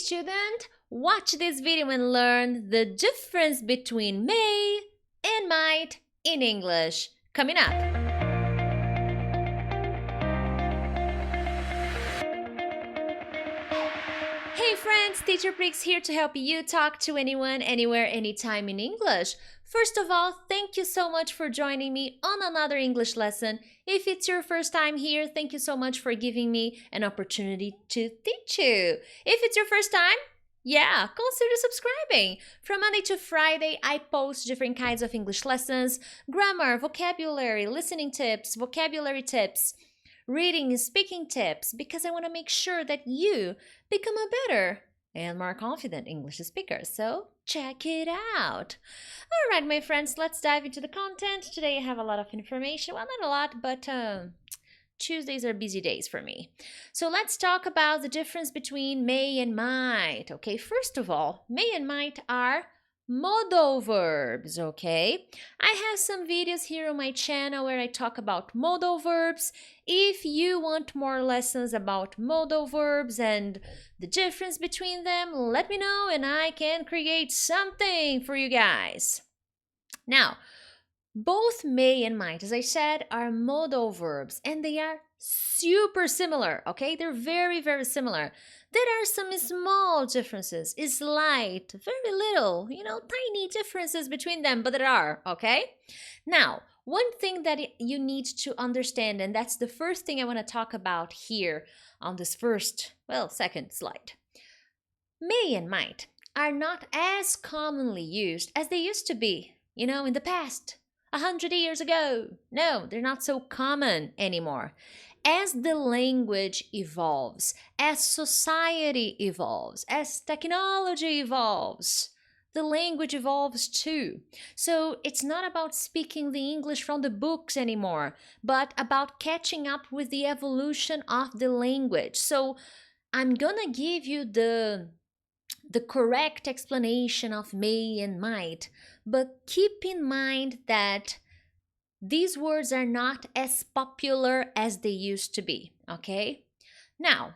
student, watch this video and learn the difference between may and might in English. Coming up. Hey friends, Teacher Prix here to help you talk to anyone, anywhere, anytime in English. First of all, thank you so much for joining me on another English lesson. If it's your first time here, thank you so much for giving me an opportunity to teach you. If it's your first time, consider subscribing. From Monday to Friday, I post different kinds of English lessons, grammar, vocabulary, listening tips, vocabulary tips, reading and speaking tips, because I want to make sure that you become a better and more confident English speaker. So check it out. All right, my friends, let's dive into the content. Today I have a lot of information. Well, not a lot, but Tuesdays are busy days for me. So let's talk about the difference between may and might. Okay, first of all, may and might are modal verbs, okay? I have some videos here on my channel where I talk about modal verbs. If you want more lessons about modal verbs and the difference between them, let me know and I can create something for you guys. Now, both may and might, as I said, are modal verbs and they are super similar, okay? They're very, very similar. There are some small differences, slight, very little, tiny differences between them, but there are, okay? Now, one thing that you need to understand, and that's the first thing I want to talk about here on this second slide. May and might are not as commonly used as they used to be, in the past. 100 years ago. No, they're not so common anymore. As the language evolves, as society evolves, as technology evolves, the language evolves too. So it's not about speaking the English from the books anymore, but about catching up with the evolution of the language. So I'm gonna give you the correct explanation of may and might, but keep in mind that these words are not as popular as they used to be, okay? Now,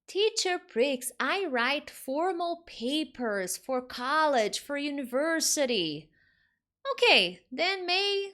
Teacher Prix, I write formal papers for college, for university. Okay, then may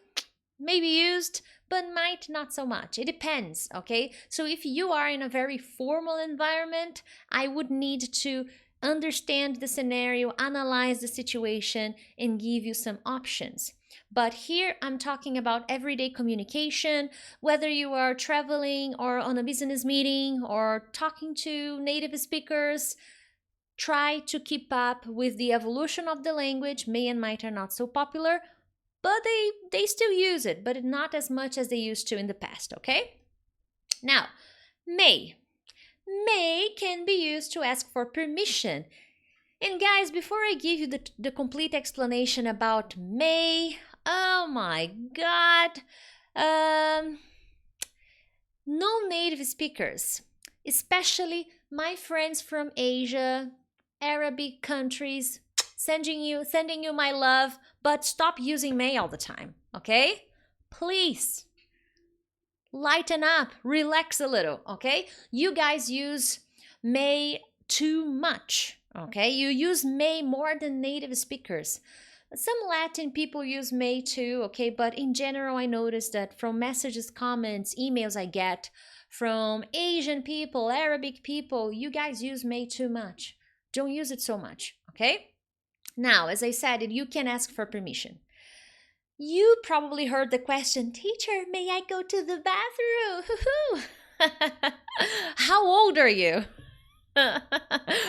be used, but might not so much. It depends, okay? So if you are in a very formal environment, I would need to understand the scenario, analyze the situation, and give you some options. But here I'm talking about everyday communication, whether you are traveling or on a business meeting or talking to native speakers. Try to keep up with the evolution of the language. May and might are not so popular, but they still use it, but not as much as they used to in the past, okay? Now, may. May can be used to ask for permission. And guys, before I give you the complete explanation about may, oh my God, non-native speakers, especially my friends from Asia, Arabic countries, sending you my love, but stop using may all the time, okay? Please. Lighten up, relax a little, okay? You guys use may too much, okay? You use may more than native speakers. Some Latin people use may too, okay? But in general, I noticed that from messages, comments, emails I get from Asian people, Arabic people, you guys use may too much. Don't use it so much, okay? Now, as I said, you can ask for permission. You probably heard the question, teacher, may I go to the bathroom? How old are you?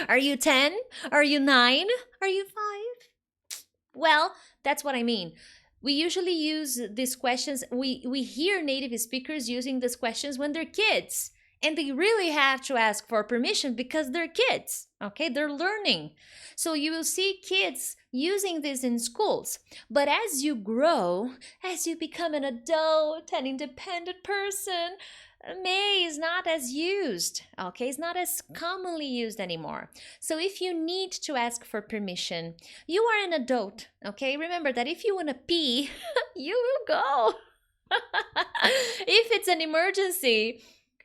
Are you 10? Are you 9? Are you 5? Well, that's what I mean. We usually use these questions. We hear native speakers using these questions when they're kids. And they really have to ask for permission because they're kids, okay? They're learning. So you will see kids using this in schools. But as you grow, as you become an adult, an independent person, may is not as used, okay? It's not as commonly used anymore. So if you need to ask for permission, you are an adult, okay? Remember that if you want to pee, you will go. If it's an emergency,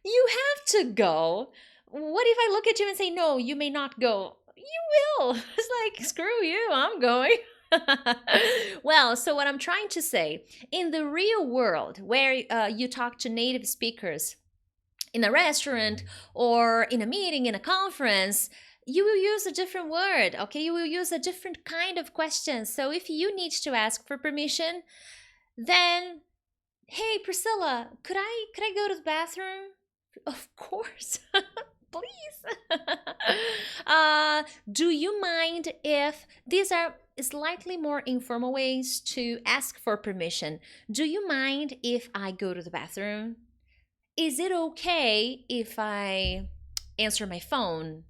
you have to go. What if I look at you and say, no, you may not go? you will. It's like, screw you, I'm going. Well, so what I'm trying to say, in the real world where you talk to native speakers in a restaurant or in a meeting, in a conference, you will use a different word, okay? You will use a different kind of question. So if you need to ask for permission, then, hey, Priscilla, could I go to the bathroom? Of course. Please. Do you mind if these are slightly more informal ways to ask for permission? Do you mind if I go to the bathroom? Is it okay if I answer my phone?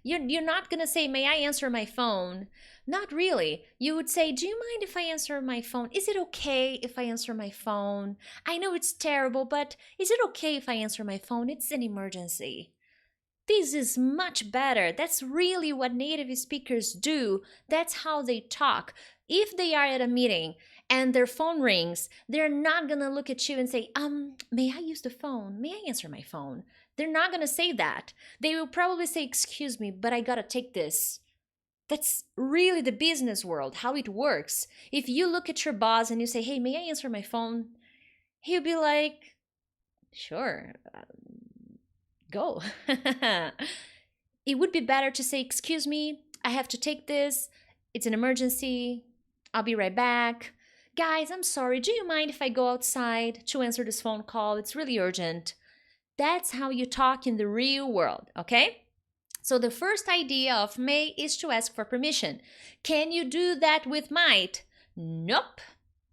You're not going to say, may I answer my phone? Not really. You would say, do you mind if I answer my phone? Is it okay if I answer my phone? I know it's terrible, but is it okay if I answer my phone? It's an emergency. This is much better. That's really what native speakers do. That's how they talk. If they are at a meeting and their phone rings, they're not gonna look at you and say, may I use the phone? May I answer my phone? They're not gonna say that. They will probably say, excuse me, but I gotta take this. That's really the business world, how it works. If you look at your boss and you say, hey, may I answer my phone? He'll be like, sure, go. It would be better to say, excuse me, I have to take this. It's an emergency. I'll be right back. Guys, I'm sorry. Do you mind if I go outside to answer this phone call? It's really urgent. That's how you talk in the real world, okay? So the first idea of may is to ask for permission. Can you do that with might? Nope.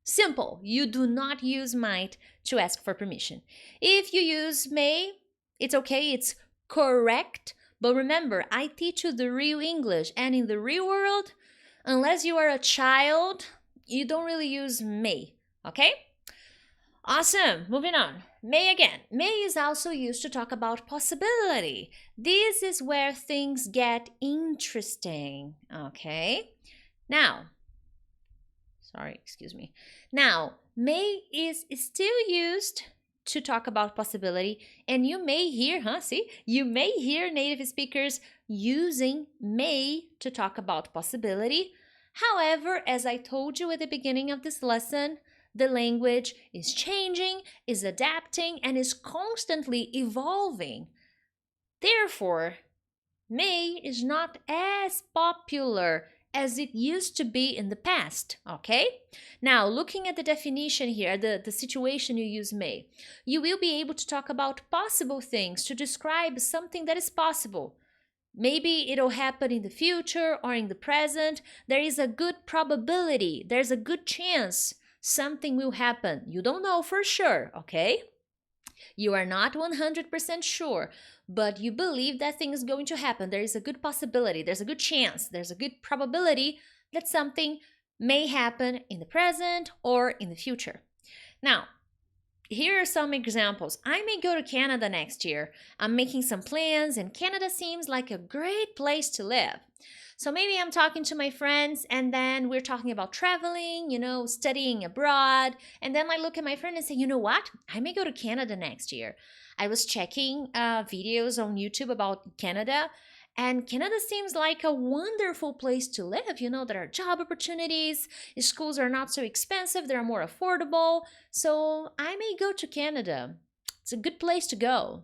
Simple. You do not use might to ask for permission. If you use may, it's okay, it's correct. But remember, I teach you the real English, and in the real world, unless you are a child, you don't really use may, okay? Awesome, moving on. May again. May is also used to talk about possibility. This is where things get interesting, okay? Now, Now, may is still used to talk about possibility, and you may hear, you may hear native speakers using may to talk about possibility. However, as I told you at the beginning of this lesson, the language is changing, is adapting, and is constantly evolving. Therefore, may is not as popular as it used to be in the past, okay? Now, looking at the definition here, the situation you use may, you will be able to talk about possible things to describe something that is possible. Maybe it'll happen in the future or in the present. There is a good probability, there's a good chance something will happen. You don't know for sure, okay? You are not 100% sure, but you believe that thing is going to happen. There is a good possibility, there's a good chance, there's a good probability that something may happen in the present or in the future. Now, here are some examples. I may go to Canada next year. I'm making some plans, and Canada seems like a great place to live. So maybe I'm talking to my friends, and then we're talking about traveling, studying abroad. And then I look at my friend and say, you know what? I may go to Canada next year. I was checking videos on YouTube about Canada, and Canada seems like a wonderful place to live. There are job opportunities, schools are not so expensive, they're more affordable. So I may go to Canada. It's a good place to go.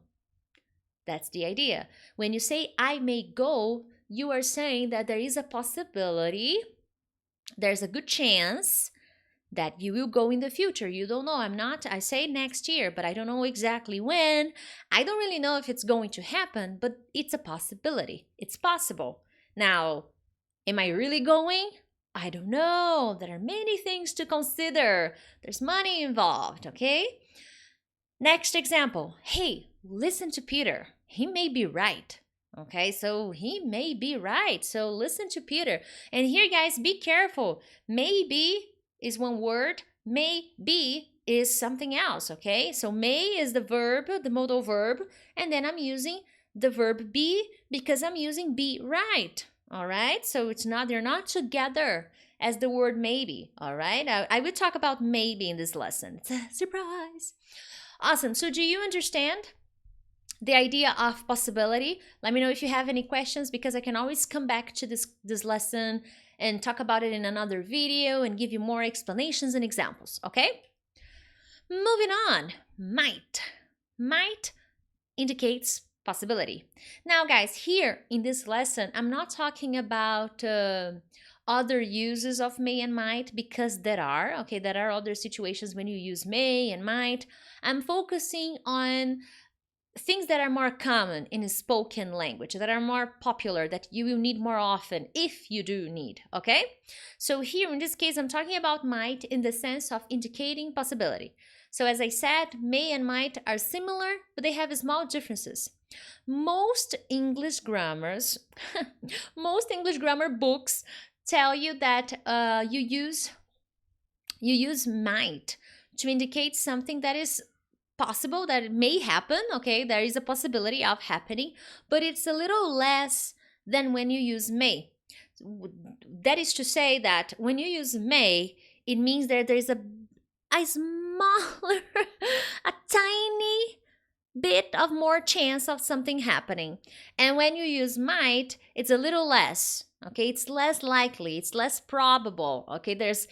That's the idea. When you say I may go, you are saying that there is a possibility, there's a good chance that you will go in the future. You don't know. I say next year, but I don't know exactly when. I don't really know if it's going to happen, but it's a possibility. It's possible. Now, am I really going? I don't know. There are many things to consider. There's money involved, okay? Next example. Hey, listen to Peter. He may be right. Okay, so he may be right. So listen to Peter. And here, guys, be careful. Maybe is one word. May be is something else, okay? So may is the verb, the modal verb, and then I'm using the verb be because I'm using be right, all right? So they're not together as the word maybe, all right? I will talk about maybe in this lesson. It's a surprise. Awesome. So do you understand? the idea of possibility. Let me know if you have any questions, because I can always come back to this lesson and talk about it in another video and give you more explanations and examples, okay? Moving on, might. Might indicates possibility. Now, guys, here in this lesson, I'm not talking about other uses of may and might, because there are, okay, there are other situations when you use may and might. I'm focusing on things that are more common in spoken language, that are more popular, that you will need more often if you do need, okay? So here in this case, I'm talking about might in the sense of indicating possibility. So as I said, may and might are similar, but they have small differences. Most English grammars, most English grammar books tell you that you use might to indicate something that is possible, that it may happen, okay? There is a possibility of happening, but it's a little less than when you use may. That is to say that when you use may, it means that there is a smaller, a tiny bit of more chance of something happening. And when you use might, it's a little less. Okay, it's less likely, it's less probable. Okay, there's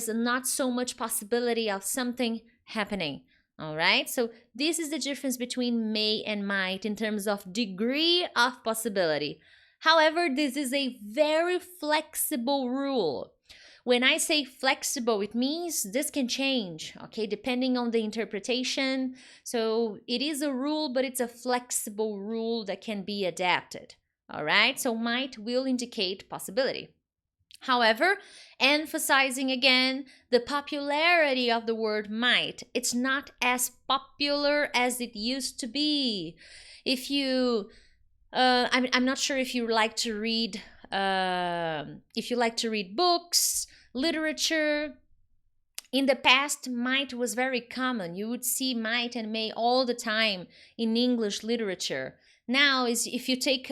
not so much possibility of something happening. All right, so this is the difference between may and might in terms of degree of possibility. However, this is a very flexible rule. When I say flexible, it means this can change, okay, depending on the interpretation. So it is a rule, but it's a flexible rule that can be adapted. All right, so might will indicate possibility. However, emphasizing again the popularity of the word might, it's not as popular as it used to be. If you, I'm not sure if you like to read, books, literature. In the past, might was very common. You would see might and may all the time in English literature. Now, if you take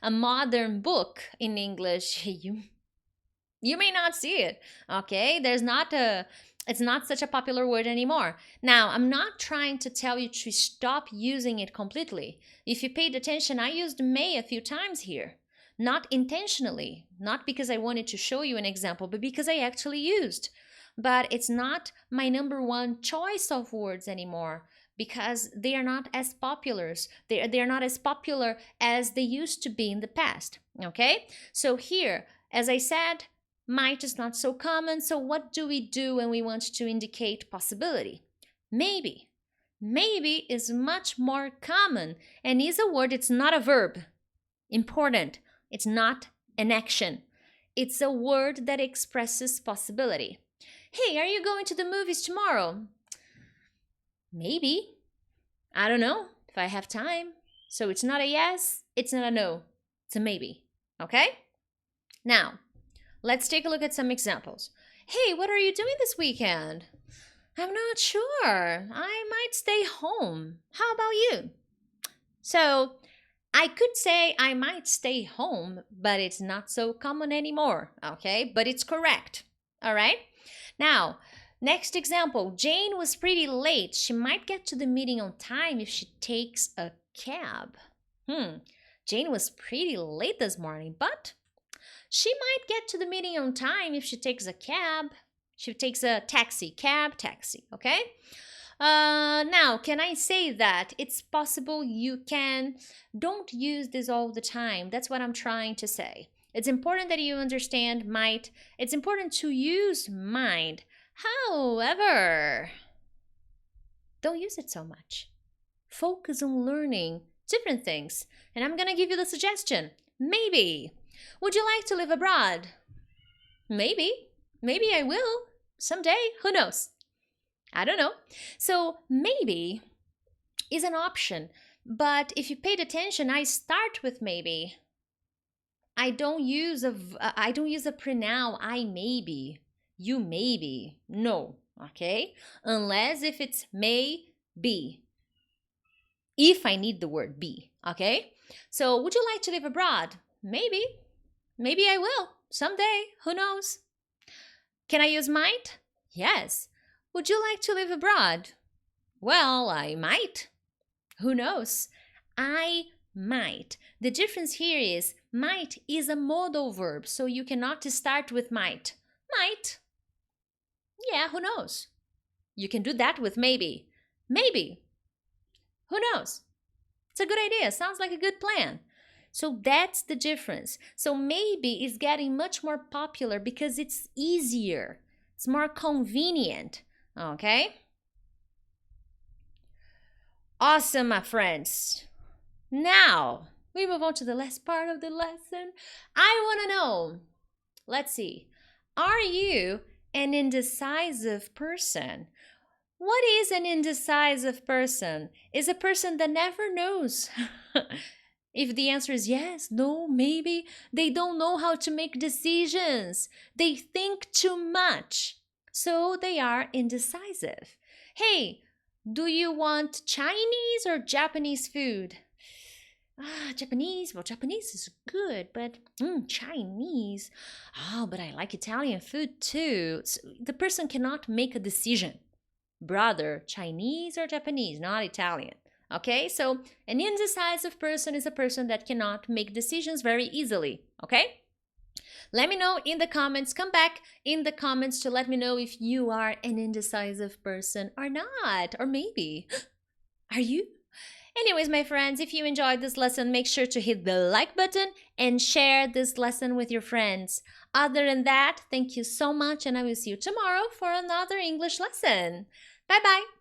a modern book in English, you may not see it, okay? It's not such a popular word anymore. Now, I'm not trying to tell you to stop using it completely. If you paid attention, I used may a few times here. Not intentionally, not because I wanted to show you an example, but because I actually used. But it's not my number one choice of words anymore, because they are not as popular. They're not as popular as they used to be in the past, okay? So here, as I said, might is not so common, so what do we do when we want to indicate possibility? Maybe. Maybe is much more common and is a word, it's not a verb. Important, it's not an action. It's a word that expresses possibility. Hey, are you going to the movies tomorrow? Maybe. I don't know if I have time. So it's not a yes, it's not a no, it's a maybe, okay? Now, let's take a look at some examples. Hey, what are you doing this weekend? I'm not sure. I might stay home. How about you? So I could say I might stay home, but it's not so common anymore, okay? But it's correct, all right? Now, next example. Jane was pretty late. She might get to the meeting on time if she takes a cab. Jane was pretty late this morning, but she might get to the meeting on time if she takes a cab. She takes a taxi, okay? Now, can I say that it's possible you can? Don't use this all the time. That's what I'm trying to say. It's important that you understand might. It's important to use might. However, don't use it so much. Focus on learning different things. And I'm going to give you the suggestion. Maybe. Would you like to live abroad? Maybe. Maybe I will. Someday. Who knows? I don't know. So maybe is an option. But if you paid attention, I start with maybe. I don't use a pronoun I maybe. You maybe. No. Okay? Unless if it's may be. If I need the word be. Okay? So would you like to live abroad? Maybe. Maybe I will. Someday. Who knows? Can I use might? Yes. Would you like to live abroad? Well, I might. Who knows? I might. The difference here is might is a modal verb, so you cannot start with might. Might. Yeah, who knows? You can do that with maybe. Maybe. Who knows? It's a good idea. Sounds like a good plan. So that's the difference. So maybe is getting much more popular because it's easier. It's more convenient. Okay? Awesome, my friends. Now, we move on to the last part of the lesson. I want to know, let's see, are you an indecisive person? What is an indecisive person? Is a person that never knows. If the answer is yes, no, maybe, they don't know how to make decisions. They think too much. So they are indecisive. Hey, do you want Chinese or Japanese food? Japanese. Well, Japanese is good, but Chinese. Oh, but I like Italian food too. So the person cannot make a decision. Brother, Chinese or Japanese, not Italian. Okay, so an indecisive person is a person that cannot make decisions very easily. Okay? Let me know in the comments. Come back in the comments to let me know if you are an indecisive person or not. Or maybe, are you? Anyways, my friends, if you enjoyed this lesson, make sure to hit the like button and share this lesson with your friends. Other than that, thank you so much, and I will see you tomorrow for another English lesson. Bye-bye.